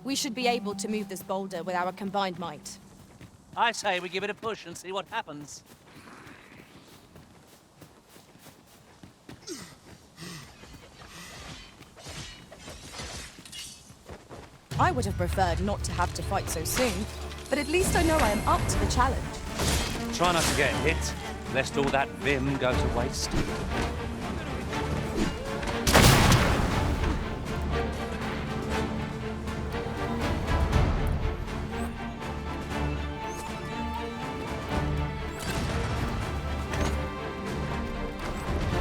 We should be able to move this boulder with our combined might. I say we give it a push and see what happens. I would have preferred not to have to fight so soon, but at least I know I am up to the challenge. Try not to get hit, lest all that vim go to waste.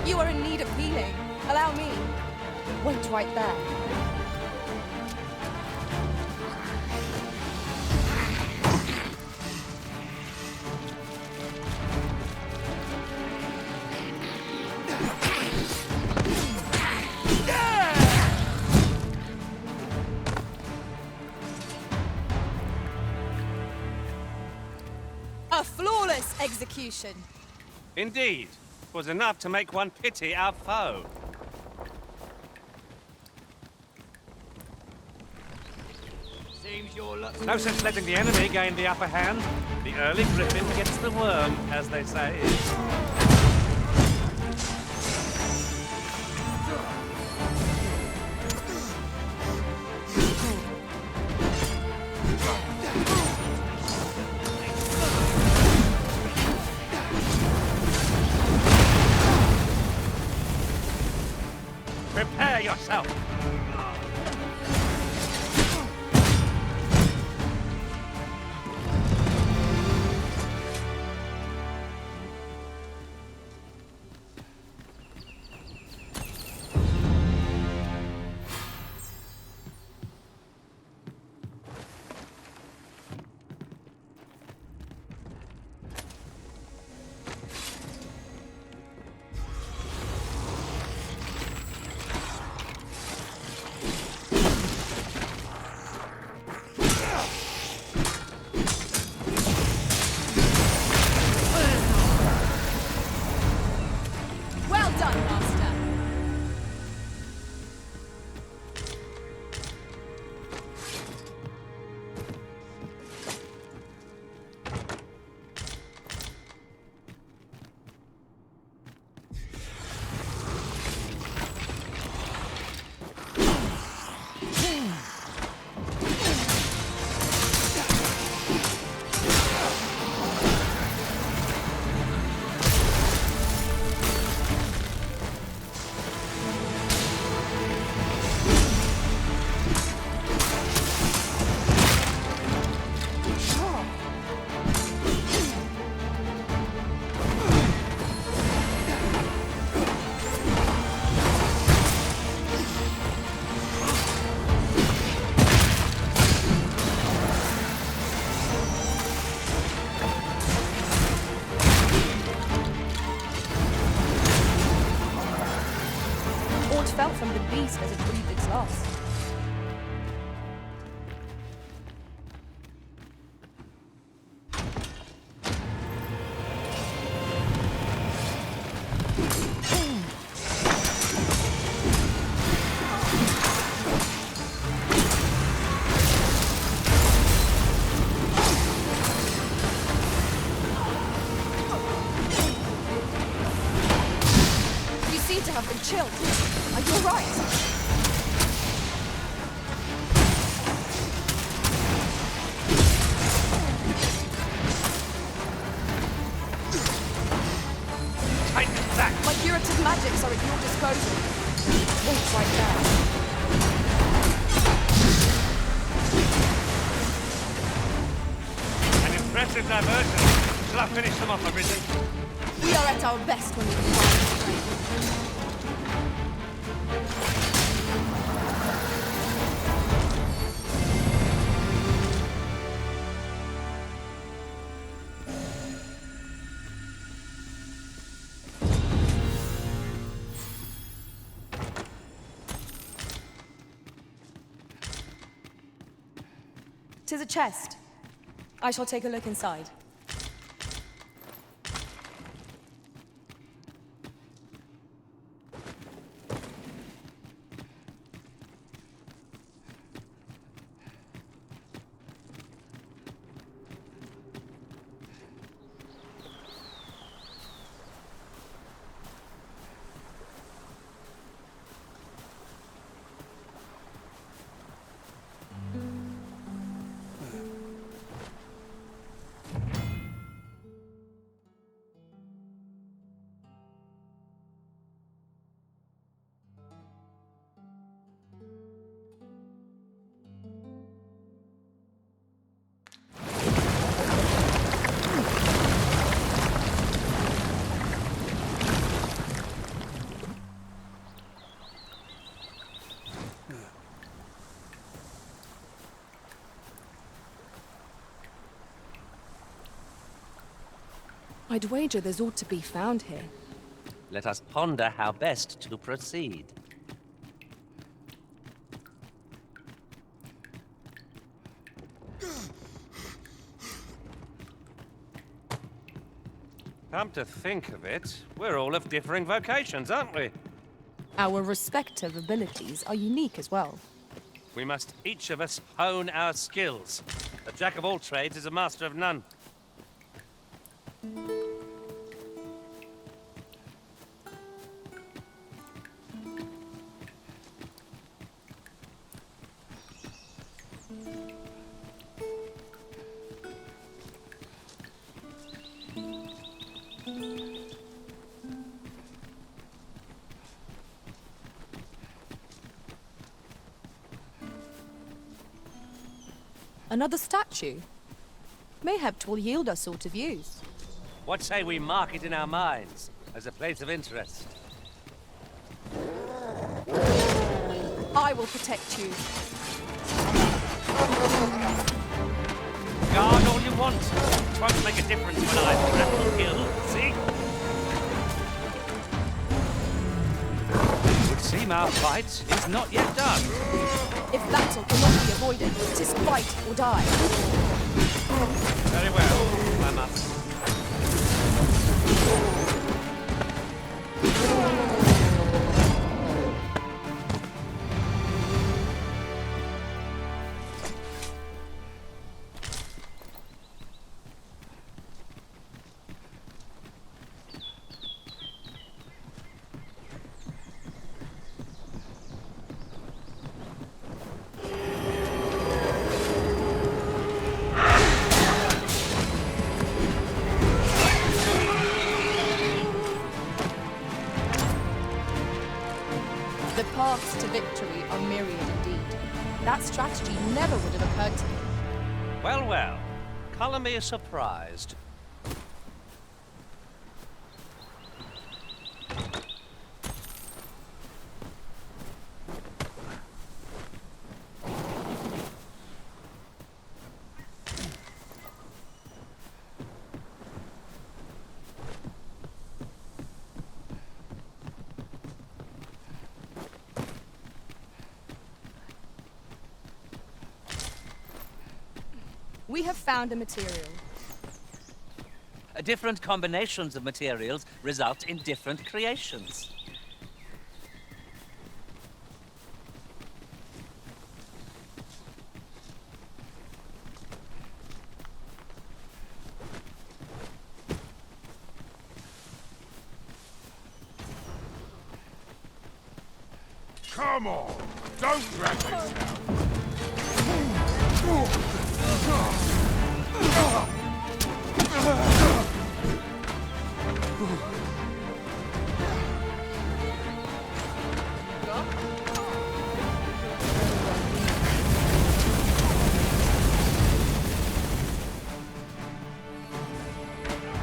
You are in need of healing. Allow me. Wait right there. A flawless execution. Indeed. Was enough to make one pity our foe. Seems your luck. No sense letting the enemy gain the upper hand. The early griffin gets the worm, as they say. Prepare yourself! Fell from the beast as it breathed its last. You seem to have been chilled. Are you all right? Tighten back! My curative magics are at your disposal. Wait right there. An impressive diversion. Shall I finish them off, Arisen? We are at our best when we combine strength. "'Tis a chest. I shall take a look inside. I'd wager there's ought to be found here. Let us ponder how best to proceed. Come to think of it, we're all of differing vocations, aren't we? Our respective abilities are unique as well. We must each of us hone our skills. A jack of all trades is a master of none. Another statue? Mayhap 'twill yield us sort of use. What say we mark it in our minds as a place of interest? I will protect you. Guard all you want. It won't make a difference when I grapple kill, see? It would seem our fight is not yet done. If battle cannot be avoided, 'tis fight or die. Very well, I must. The paths to victory are myriad indeed. That strategy never would have occurred to me. Well, well. Colour me surprised. We have found a material. Different combinations of materials result in different creations. Come on! Don't drag this out!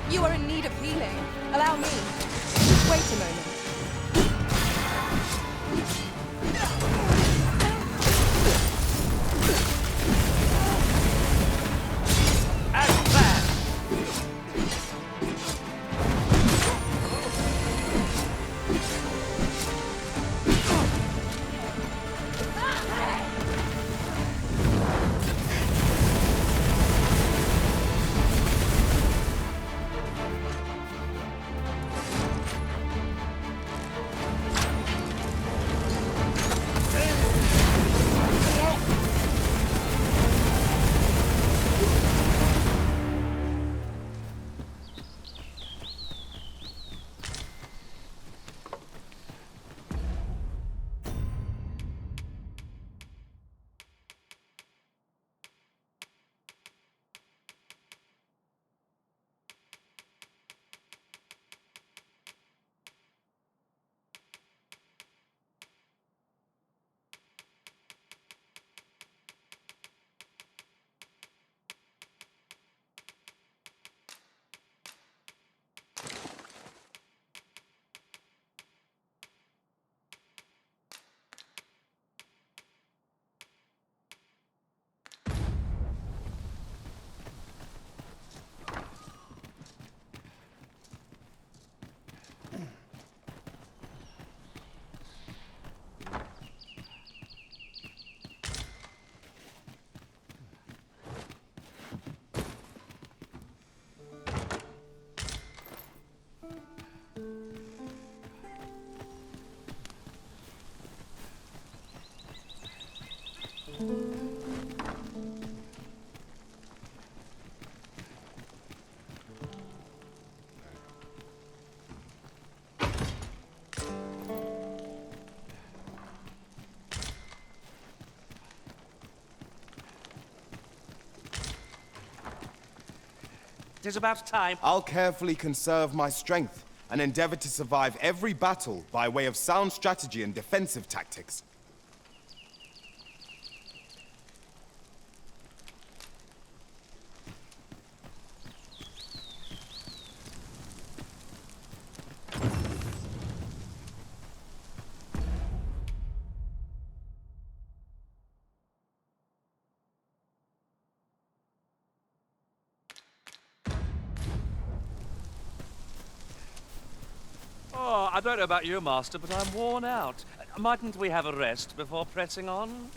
You are in need of healing. Allow me. Wait a moment. It is about time. I'll carefully conserve my strength and endeavor to survive every battle by way of sound strategy and defensive tactics. Oh, I don't know about you, Master, but I'm worn out. Mightn't we have a rest before pressing on?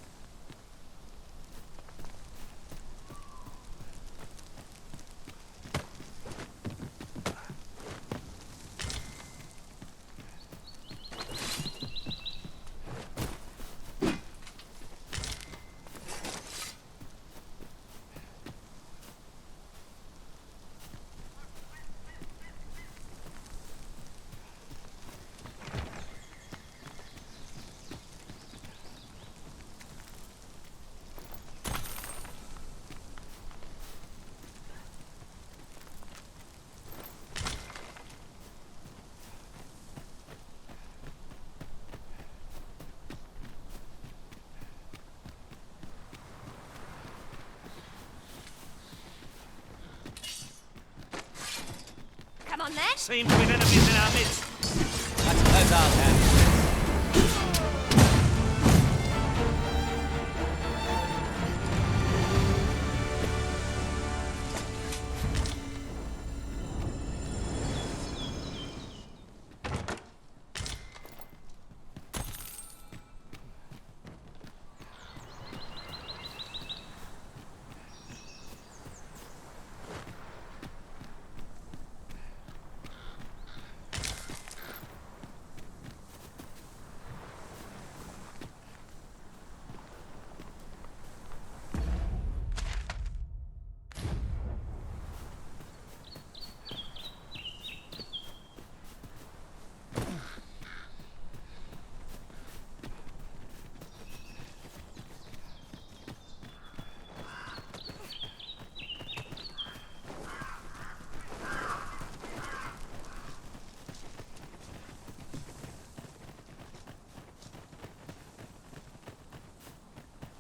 Come on then. Seem to be enemies in our midst. I suppose I'll handle it.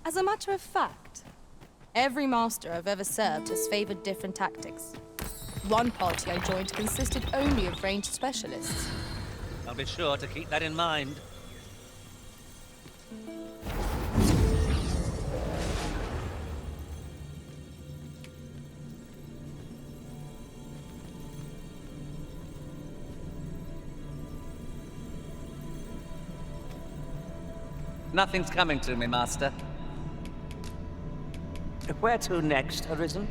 As a matter of fact, every master I've ever served has favored different tactics. One party I joined consisted only of ranged specialists. I'll be sure to keep that in mind. Nothing's coming to me, Master. Where to next, Arisen?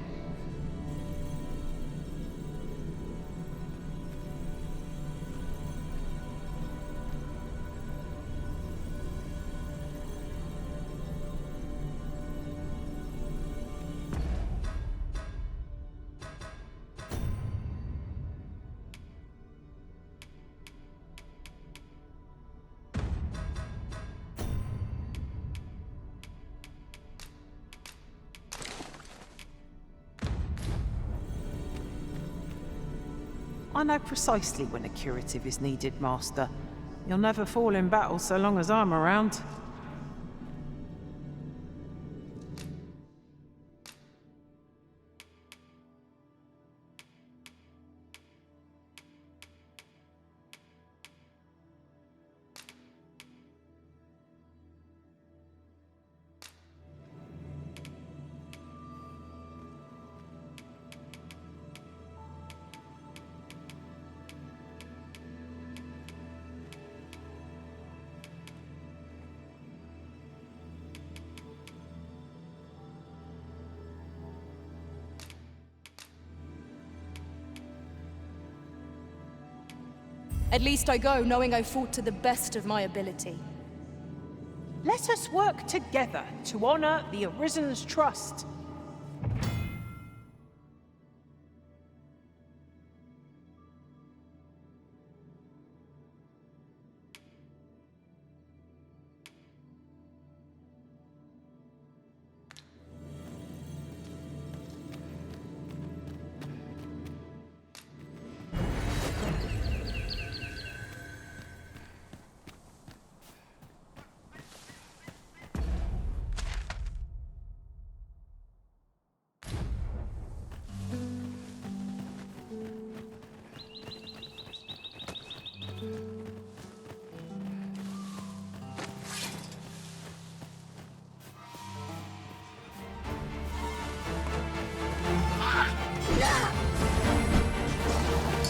I know precisely when a curative is needed, Master. You'll never fall in battle so long as I'm around. At least I go knowing I fought to the best of my ability. Let us work together to honor the Arisen's trust.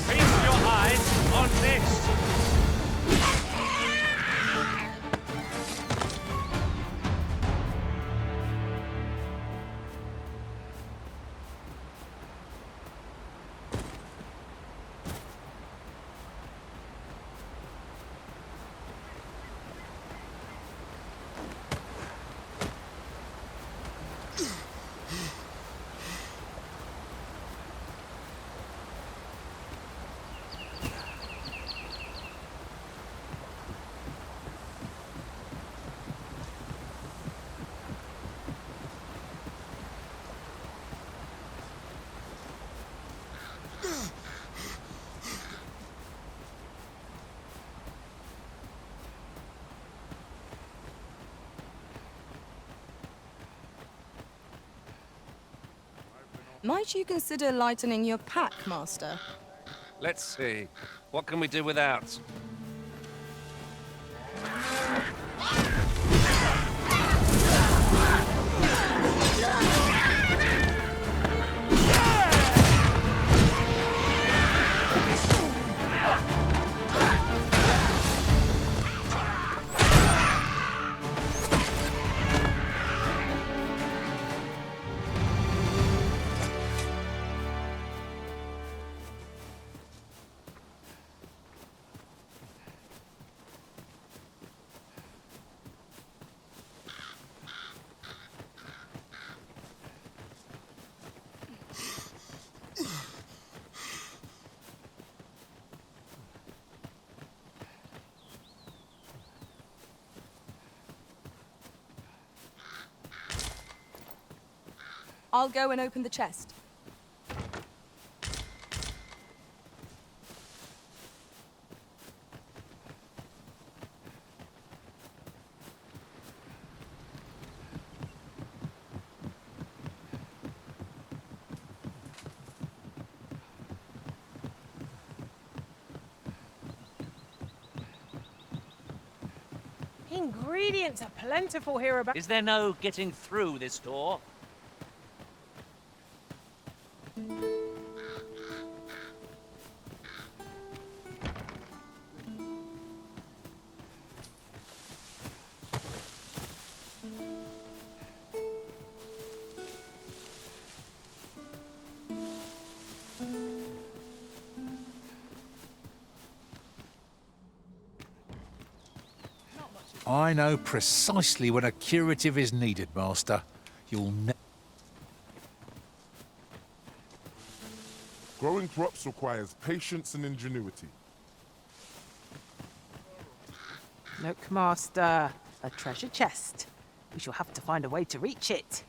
Feast your eyes on this! Might you consider lightening your pack, Master? Let's see. What can we do without? I'll go and open the chest. Ingredients are plentiful here about. Is there no getting through this door? I know precisely when a curative is needed, Master. You'll Growing crops requires patience and ingenuity. Look, Master, a treasure chest. We shall have to find a way to reach it.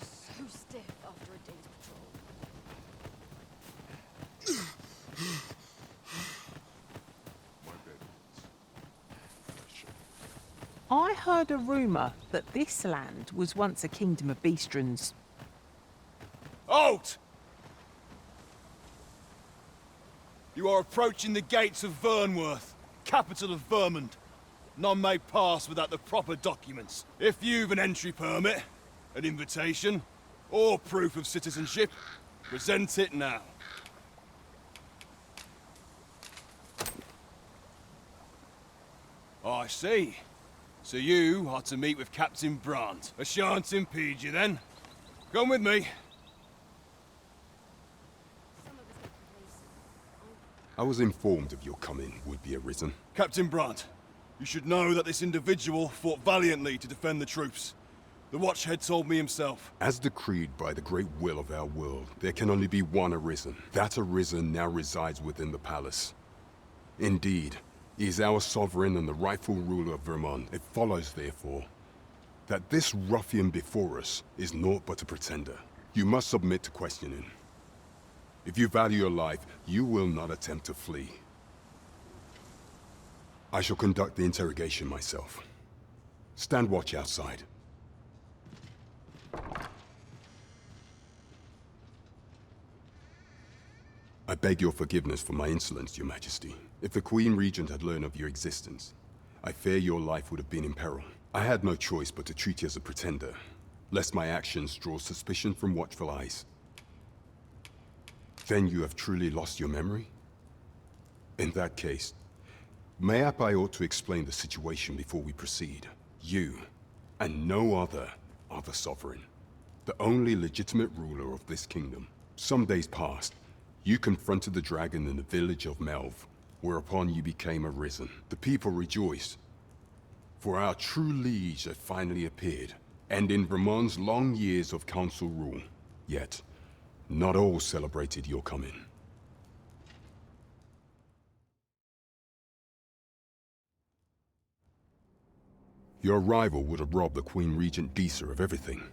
So stiff after a day's patrol. I heard a rumour that this land was once a kingdom of beastrons. Halt! You are approaching the gates of Vernworth, capital of Vermund. None may pass without the proper documents. If you've an entry permit, an invitation, or proof of citizenship, present it now. I see. So you are to meet with Captain Brandt. I shan't impede you then. Come with me. I was informed of your coming would be arisen. Captain Brandt, you should know that this individual fought valiantly to defend the troops. The Watchhead told me himself. As decreed by the great will of our world, there can only be one arisen. That arisen now resides within the palace. Indeed, he is our sovereign and the rightful ruler of Vermont. It follows, therefore, that this ruffian before us is naught but a pretender. You must submit to questioning. If you value your life, you will not attempt to flee. I shall conduct the interrogation myself. Stand watch outside. I beg your forgiveness for my insolence, Your Majesty. If the Queen Regent had learned of your existence, I fear your life would have been in peril. I had no choice but to treat you as a pretender, lest my actions draw suspicion from watchful eyes. Then you have truly lost your memory? In that case, mayhap I ought to explain the situation before we proceed. You, and no other, are the Sovereign, the only legitimate ruler of this kingdom. Some days past, you confronted the dragon in the village of Melv, whereupon you became arisen. The people rejoiced, for our true liege had finally appeared, and in Vermont's long years of council rule. Yet, not all celebrated your coming. Your arrival would have robbed the Queen Regent Disa of everything.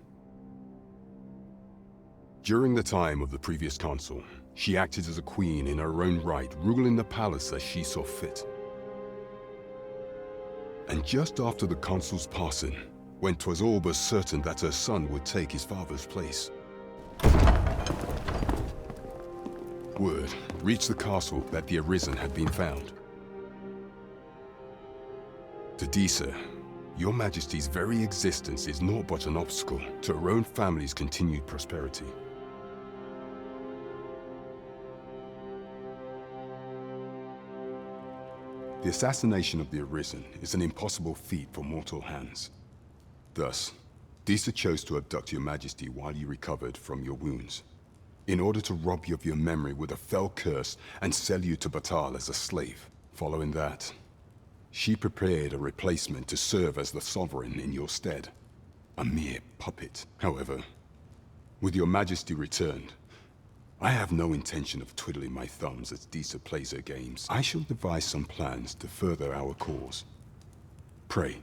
During the time of the previous consul, she acted as a queen in her own right, ruling the palace as she saw fit. And just after the consul's passing, when 'twas all but certain that her son would take his father's place, word reached the castle that the Arisen had been found. To Disa, Your Majesty's very existence is naught but an obstacle to her own family's continued prosperity. The assassination of the Arisen is an impossible feat for mortal hands. Thus, Disa chose to abduct Your Majesty while you recovered from your wounds, in order to rob you of your memory with a fell curse and sell you to Batal as a slave. Following that, she prepared a replacement to serve as the Sovereign in your stead. A mere puppet. However, with Your Majesty returned, I have no intention of twiddling my thumbs as Disa plays her games. I shall devise some plans to further our cause. Pray,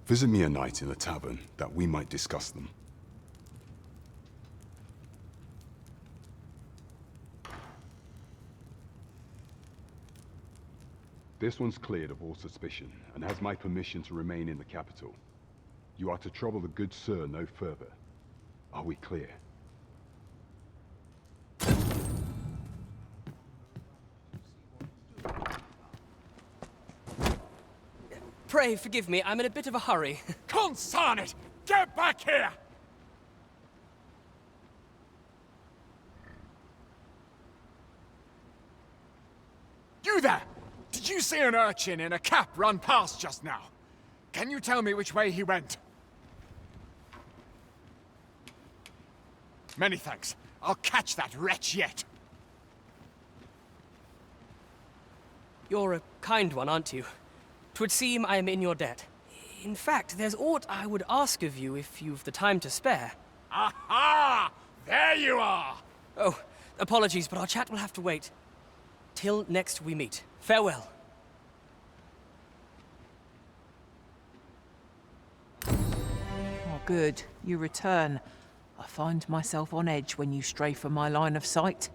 visit me a night in the tavern that we might discuss them. This one's cleared of all suspicion and has my permission to remain in the capital. You are to trouble the good sir no further. Are we clear? Pray forgive me, I'm in a bit of a hurry. Consign it! Get back here! You there! Did you see an urchin in a cap run past just now? Can you tell me which way he went? Many thanks. I'll catch that wretch yet. You're a kind one, aren't you? 'Twould seem I am in your debt. In fact, there's aught I would ask of you if you've the time to spare. Aha! There you are! Oh, apologies, but our chat will have to wait. Till next we meet. Farewell. Oh, good. You return. I find myself on edge when you stray from my line of sight.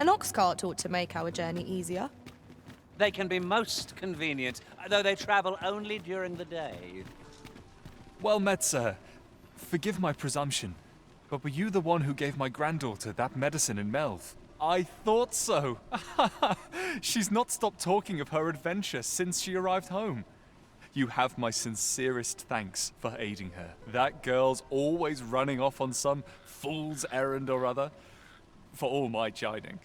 An ox cart ought to make our journey easier. They can be most convenient, though they travel only during the day. Well met, sir. Forgive my presumption, but were you the one who gave my granddaughter that medicine in Melv? I thought so. She's not stopped talking of her adventure since she arrived home. You have my sincerest thanks for aiding her. That girl's always running off on some fool's errand or other, for all my chiding.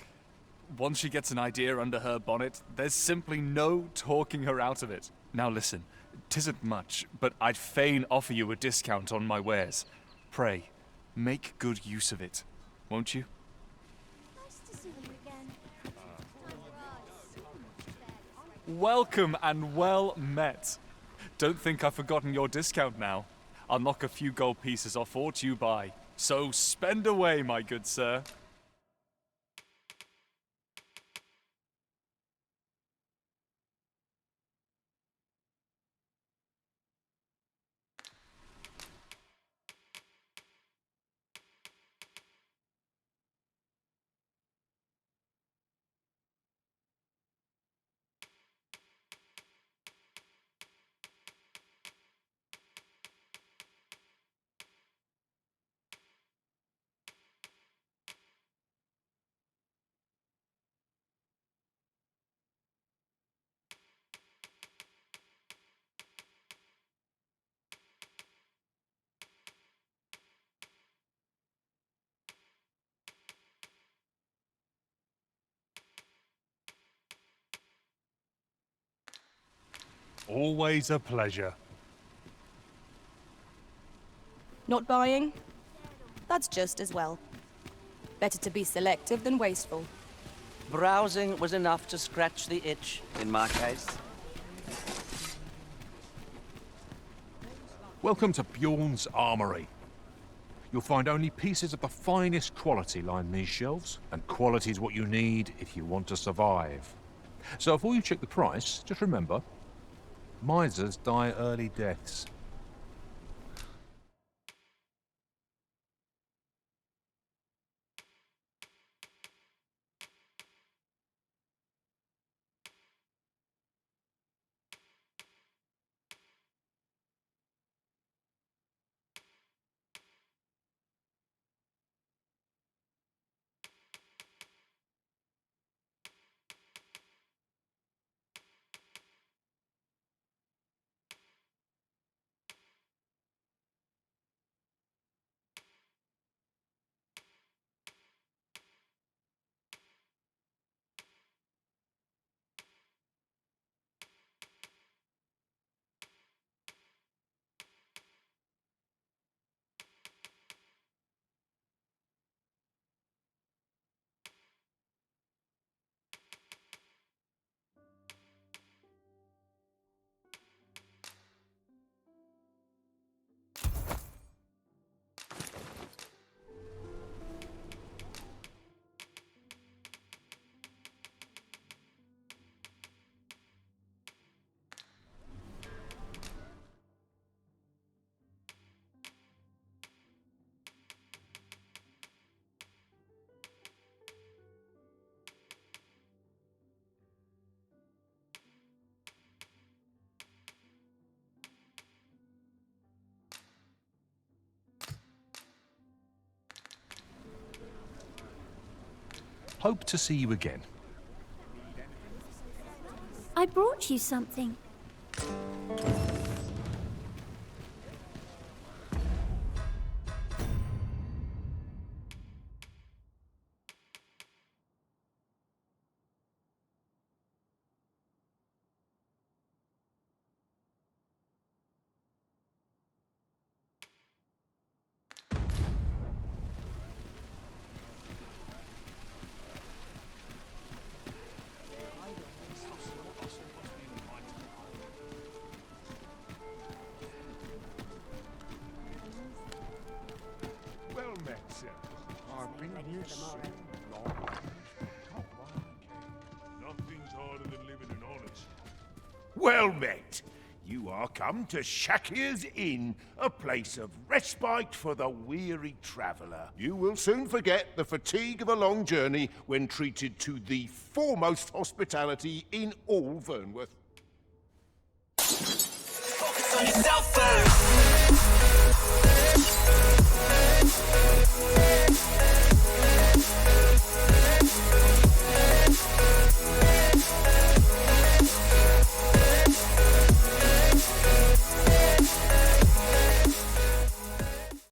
Once she gets an idea under her bonnet, there's simply no talking her out of it. Now listen, 'tisn't much, but I'd fain offer you a discount on my wares. Pray, make good use of it, won't you? Nice to see you again. Welcome and well met. Don't think I've forgotten your discount now. I'll knock a few gold pieces off aught you buy. So spend away, my good sir. Always a pleasure. Not buying? That's just as well. Better to be selective than wasteful. Browsing was enough to scratch the itch, in my case. Welcome to Bjorn's Armory. You'll find only pieces of the finest quality line these shelves, and quality's what you need if you want to survive. So before you check the price, just remember, misers die early deaths. Hope to see you again. I brought you something. Well met, sir. I've been here so long. Nothing's harder than living in honest. Well met. You are come to Shakir's Inn, a place of respite for the weary traveller. You will soon forget the fatigue of a long journey when treated to the foremost hospitality in all Vernworth. Focus on yourself first.